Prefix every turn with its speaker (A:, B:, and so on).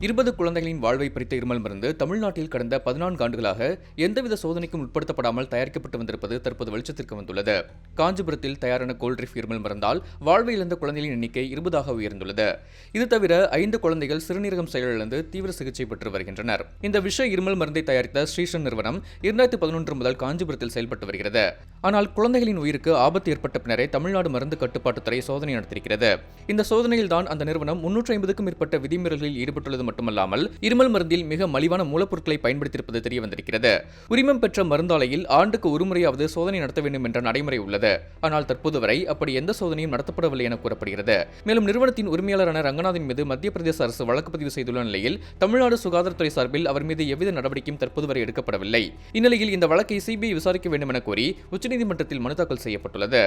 A: 20 குழந்தைகளின் வாழ்வை பறித்த இருமல் மருந்து தமிழ்நாட்டில் கடந்த 14 ஆண்டுகளாக எந்தவித சோதனைக்கும் உட்படுத்தப்படாமல் தயாரிக்கப்பட்டு வந்திருப்பது தற்போது வெளிச்சத்திற்கு வந்துள்ளது. காஞ்சிபுரத்தில் தயாரான கோல்ட்ரிப் இருமல் மருந்தால் வாழ்வை இழந்த குழந்தைகளின் எண்ணிக்கை 20ஆக உயர்ந்துள்ளது. இது தவிர 5 குழந்தைகள் சிறுநீரகம் செயலிழந்து தீவிர சிகிச்சை பெற்று வருகின்றனர். இந்த விஷ இருமல் மருந்தை தயாரித்த ஸ்ரீசன் நிறுவனம் 2011 முதல் காஞ்சிபுரத்தில் செயல்பட்டு வருகிறது. ஆனால் குழந்தைகளின் உயிருக்கு ஆபத்து ஏற்பட்ட பின்னரே தமிழ்நாடு மருந்து கட்டுப்பாட்டுத்துறை சோதனை நடத்தியிருக்கிறது. இந்த சோதனையில்தான் அந்த நிறுவனம் 350க்கும் மேற்பட்ட விதிமீறல்களில் ஈடுபட்டுள்ளது மட்டுமல்லாமல் இருமல் மருந்தில் மிக மலிவான மூலப்பொருட்களை பயன்படுத்தியிருப்பது தெரிய வந்திருக்கிறது. உரிமம் பெற்ற மருந்தாலையில் ஆண்டுக்கு ஒரு முறையாவது சோதனை நடத்த வேண்டும் என்ற நடைமுறை உள்ளது. ஆனால் தற்போது வரை அப்படி எந்த சோதனையும் நடத்தப்படவில்லை என கூறப்படுகிறது. மேலும் நிறுவனத்தின் உரிமையாளரான ரங்கநாதன் மீது மத்திய பிரதேச அரசு வழக்கு பதிவு செய்துள்ள நிலையில் தமிழ்நாடு சுகாதாரத்துறை சார்பில் அவர் மீது எவ்வித நடவடிக்கையும் தற்போது வரை எடுக்கப்படவில்லை. இந்நிலையில் இந்த வழக்கை சிபிஐ விசாரிக்க வேண்டும் என கோரி உச்சநீதிமன்றத்தில் மனு தாக்கல் செய்யப்பட்டுள்ளது.